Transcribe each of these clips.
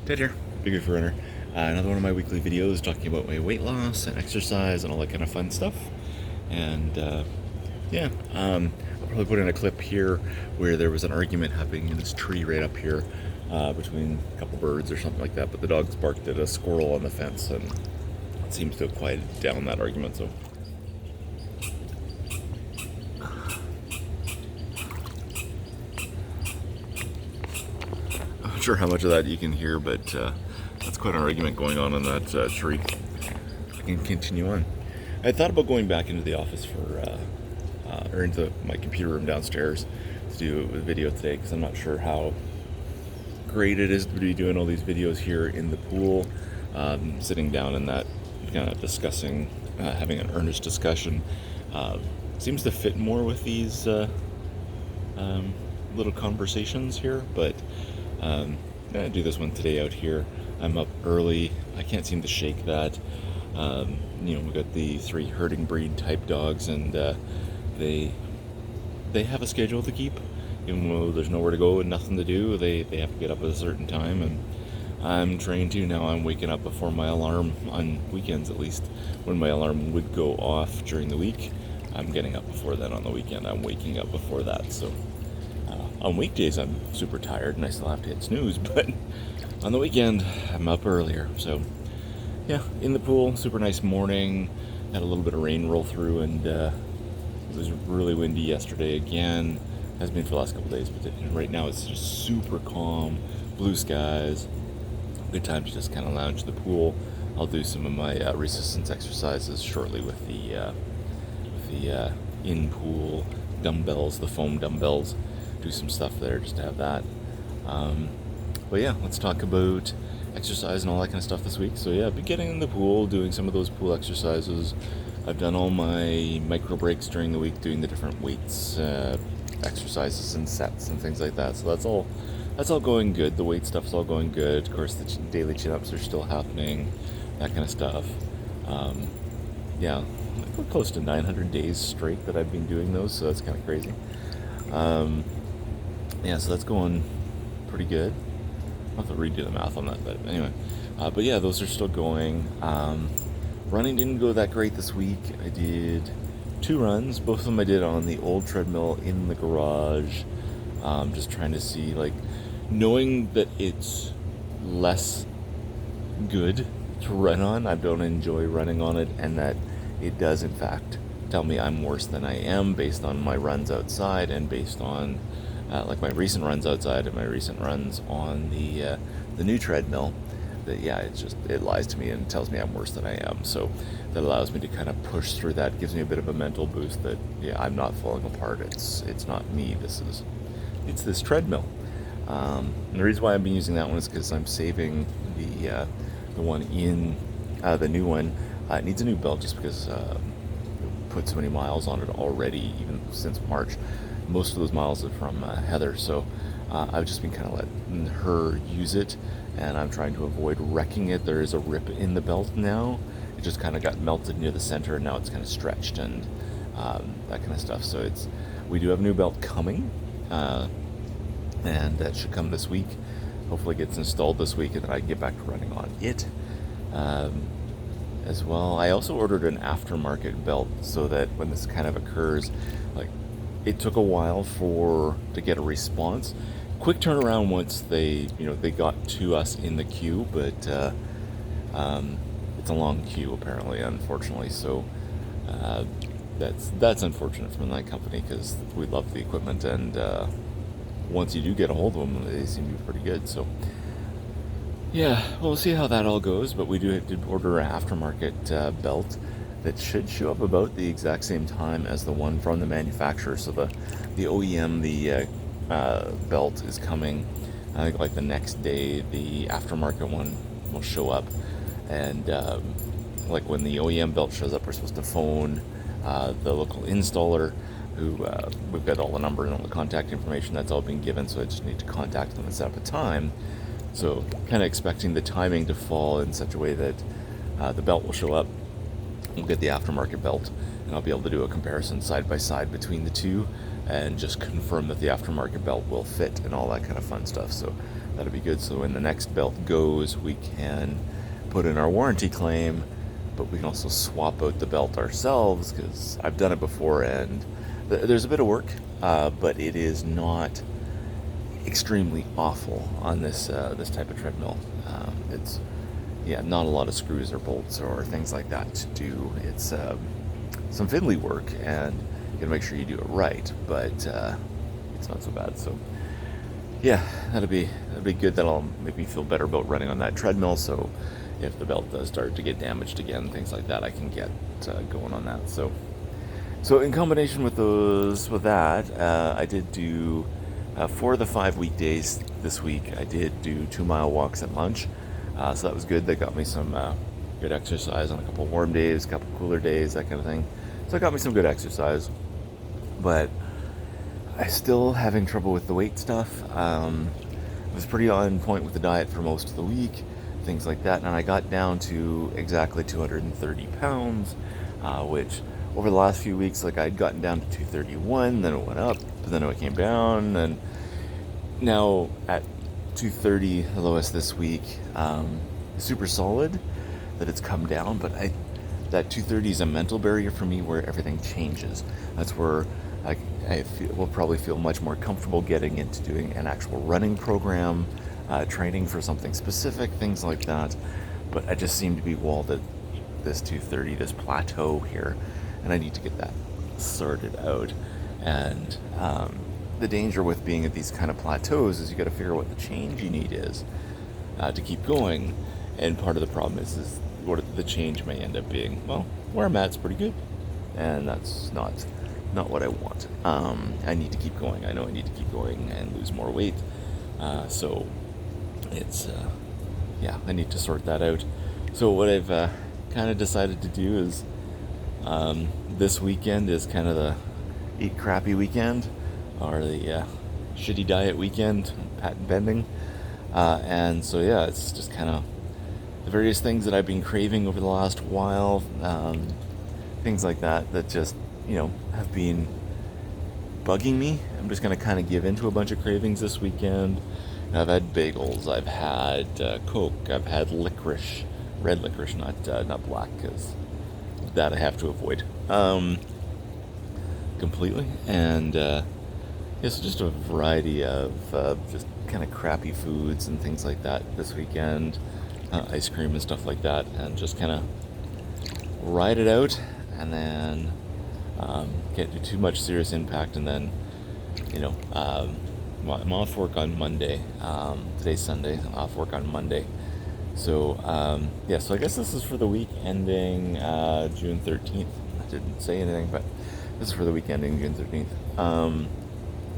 Ted here, BigGoofyRunner. Another one of my weekly videos talking about my weight loss and exercise and all that kind of fun stuff. And I'll probably put in a clip here where there was an argument happening in this tree right up here between a couple birds or something like that. But the dogs barked at a squirrel on the fence, and it seems to have quieted down that argument. So I'm not sure how much of that you can hear, but that's quite an argument going on in that tree. I can continue on. I thought about going back into the office or into my computer room downstairs to do a video today, because I'm not sure how great it is to be doing all these videos here in the pool, sitting down in that kind of discussing, having an earnest discussion. Seems to fit more with these little conversations here, but I'm gonna do this one today out here. I'm up early. I can't seem to shake that. We've got the 3 herding breed type dogs, and they have a schedule to keep. Even though there's nowhere to go and nothing to do, they have to get up at a certain time, and I'm trained to now. I'm waking up before my alarm on weekends, at least. When my alarm would go off during the week, I'm getting up before that. On the weekend, I'm waking up before that. So on weekdays, I'm super tired and I still have to hit snooze, but on the weekend, I'm up earlier. So yeah, in the pool, super nice morning. Had a little bit of rain roll through, and it was really windy yesterday again. Has been for the last couple days, but right now it's just super calm, blue skies. Good time to just kind of lounge in the pool. I'll do some of my resistance exercises shortly with the in-pool dumbbells, the foam dumbbells. Do some stuff there just to have that. But yeah, let's talk about exercise and all that kind of stuff this week. So yeah, I've been getting in the pool, doing some of those pool exercises. I've done all my micro breaks during the week, doing the different weights, exercises and sets and things like that. So that's all going good. The weight stuff's all going good. Of course, the daily chin-ups are still happening, that kind of stuff. Yeah, we're close to 900 days straight that I've been doing those, so that's kind of crazy. So that's going pretty good. I'll have to redo the math on that, but anyway. But yeah, those are still going. Running didn't go that great this week. I did 2 runs. Both of them I did on the old treadmill in the garage. Just trying to see, knowing that it's less good to run on. I don't enjoy running on it, and that it does, in fact, tell me I'm worse than I am based on my runs outside and based on my recent runs outside and my recent runs on the new treadmill. That it lies to me and tells me I'm worse than I am. So that allows me to kind of push through that. Gives me a bit of a mental boost that I'm not falling apart. It's not me. It's this treadmill. And the reason why I've been using that one is because I'm saving the one in the new one. It needs a new belt just because put so many miles on it already, even since March. Most of those miles are from Heather, so I've just been kind of letting her use it, and I'm trying to avoid wrecking it. There is a rip in the belt now. It just kind of got melted near the center, and now it's kind of stretched and that kind of stuff. So we do have a new belt coming, and that should come this week. Hopefully it gets installed this week, and then I can get back to running on it. As well, I also ordered an aftermarket belt so that when this kind of occurs, it took a while to get a response. Quick turnaround once they got to us in the queue, but it's a long queue apparently, unfortunately. So that's unfortunate from that company, because we love the equipment, and once you do get a hold of them, they seem to be pretty good. So yeah, we'll see how that all goes. But we did order an aftermarket belt that should show up about the exact same time as the one from the manufacturer. So the OEM, the belt is coming, I think, the next day. The aftermarket one will show up, and when the OEM belt shows up, we're supposed to phone the local installer, who we've got all the number and all the contact information. That's all been given, so I just need to contact them and set up a time. So kind of expecting the timing to fall in such a way that the belt will show up. We'll get the aftermarket belt, and I'll be able to do a comparison side by side between the two, and just confirm that the aftermarket belt will fit and all that kind of fun stuff. So that'll be good. So when the next belt goes, we can put in our warranty claim, but we can also swap out the belt ourselves, because I've done it before, and there's a bit of work, but it is not extremely awful on this type of treadmill. It's not a lot of screws or bolts or things like that to do. It's some fiddly work, and you gotta make sure you do it right, but it's not so bad. So yeah, that'll be good. That'll make me feel better about running on that treadmill. So if the belt does start to get damaged again, things like that, I can get going on that. So in combination with that, I did do 4 of the 5 weekdays this week. I did do 2-mile walks at lunch, so that was good. That got me some good exercise on a couple warm days, a couple cooler days, that kind of thing. So it got me some good exercise, but I still having trouble with the weight stuff. I was pretty on point with the diet for most of the week, things like that, and I got down to exactly 230 pounds, which over the last few weeks, like, I'd gotten down to 231, then it went up, but then it came down, and now at 230, the lowest this week. Super solid that it's come down, but that 230 is a mental barrier for me where everything changes. That's where will probably feel much more comfortable getting into doing an actual running program, training for something specific, things like that. But I just seem to be walled at this 230, this plateau here, and I need to get that sorted out. And the danger with being at these kind of plateaus is you got to figure out what the change you need is to keep going. And part of the problem is what the change may end up being. Well, where I'm at's pretty good, and that's not what I want. I need to keep going. I know I need to keep going and lose more weight. So it's I need to sort that out. So what I've kind of decided to do is this weekend is kind of the eat crappy weekend, or the shitty diet weekend, patent pending. And so it's just kind of the various things that I've been craving over the last while, things like that just have been bugging me. I'm just going to kind of give into a bunch of cravings this weekend. I've had bagels, I've had Coke, I've had licorice, red licorice, not black, because that I have to avoid completely. And so just a variety of just kind of crappy foods and things like that this weekend, ice cream and stuff like that, and just kind of ride it out, and then can't do too much serious impact, and then I'm off work on Monday. Today's Sunday. I'm off work on Monday. So so I guess this is for the week ending June 13th. I didn't say anything, but this is for the week ending June 13th.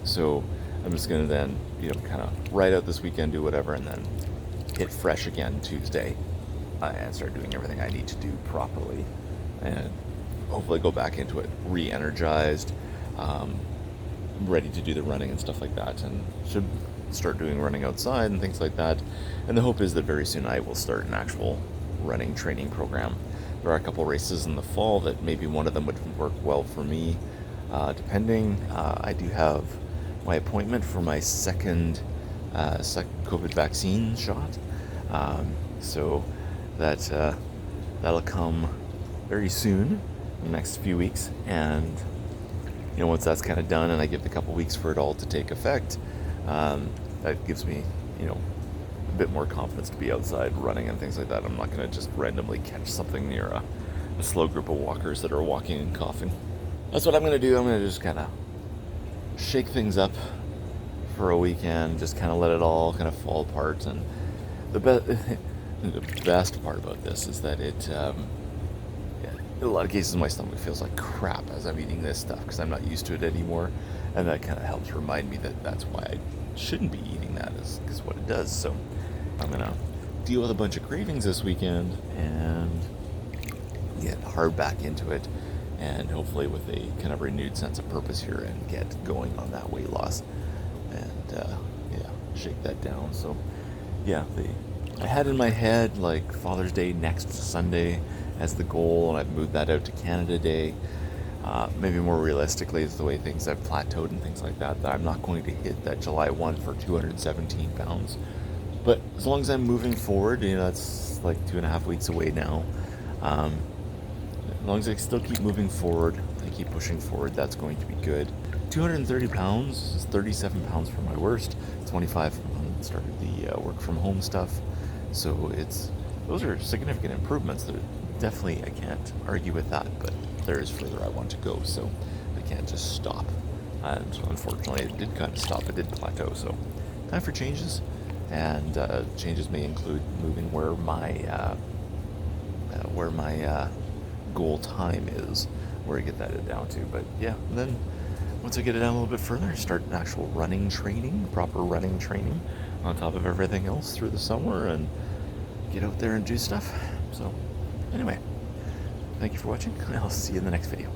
So I'm just gonna then kind of ride out this weekend, do whatever, and then hit fresh again Tuesday, and start doing everything I need to do properly, and hopefully go back into it re-energized, ready to do the running and stuff like that, and should start doing running outside and things like that. And the hope is that very soon I will start an actual running training program. There are a couple races in the fall that maybe one of them would work well for me, depending. I do have my appointment for my second COVID vaccine shot, so that'll come very soon, in the next few weeks, and once that's kind of done and I give it a couple weeks for it all to take effect, that gives me a bit more confidence to be outside running and things like that. I'm not going to just randomly catch something near a slow group of walkers that are walking and coughing. That's what I'm going to do. I'm going to just kind of shake things up for a weekend, just kind of let it all kind of fall apart. And the best part about this is that it in a lot of cases my stomach feels like crap as I'm eating this stuff, because I'm not used to it anymore, and that kind of helps remind me that that's why I shouldn't be eating that, is because what it does. So I'm gonna deal with a bunch of cravings this weekend and get hard back into it, and hopefully with a kind of renewed sense of purpose here, and get going on that weight loss, and shake that down. So I had in my head like Father's Day next Sunday as the goal, and I've moved that out to Canada Day. Maybe more realistically, is the way things have plateaued and things like that, that I'm not going to hit that July 1 for 217 pounds. But as long as I'm moving forward, that's like 2.5 weeks away now. Um, as long as I still keep moving forward, I keep pushing forward, that's going to be good. 230 pounds is 37 pounds from my worst, 25 when I started the work from home stuff. So those are significant improvements. That definitely, I can't argue with that, but there is further I want to go, so I can't just stop. And so unfortunately, it did kind of stop. It did plateau. So time for changes, and changes may include moving where my goal time is, where I get that down to. But yeah, then once I get it down a little bit further, start actual running training, proper running training, on top of everything else through the summer, and get out there and do stuff. So anyway, thank you for watching. I'll see you in the next video.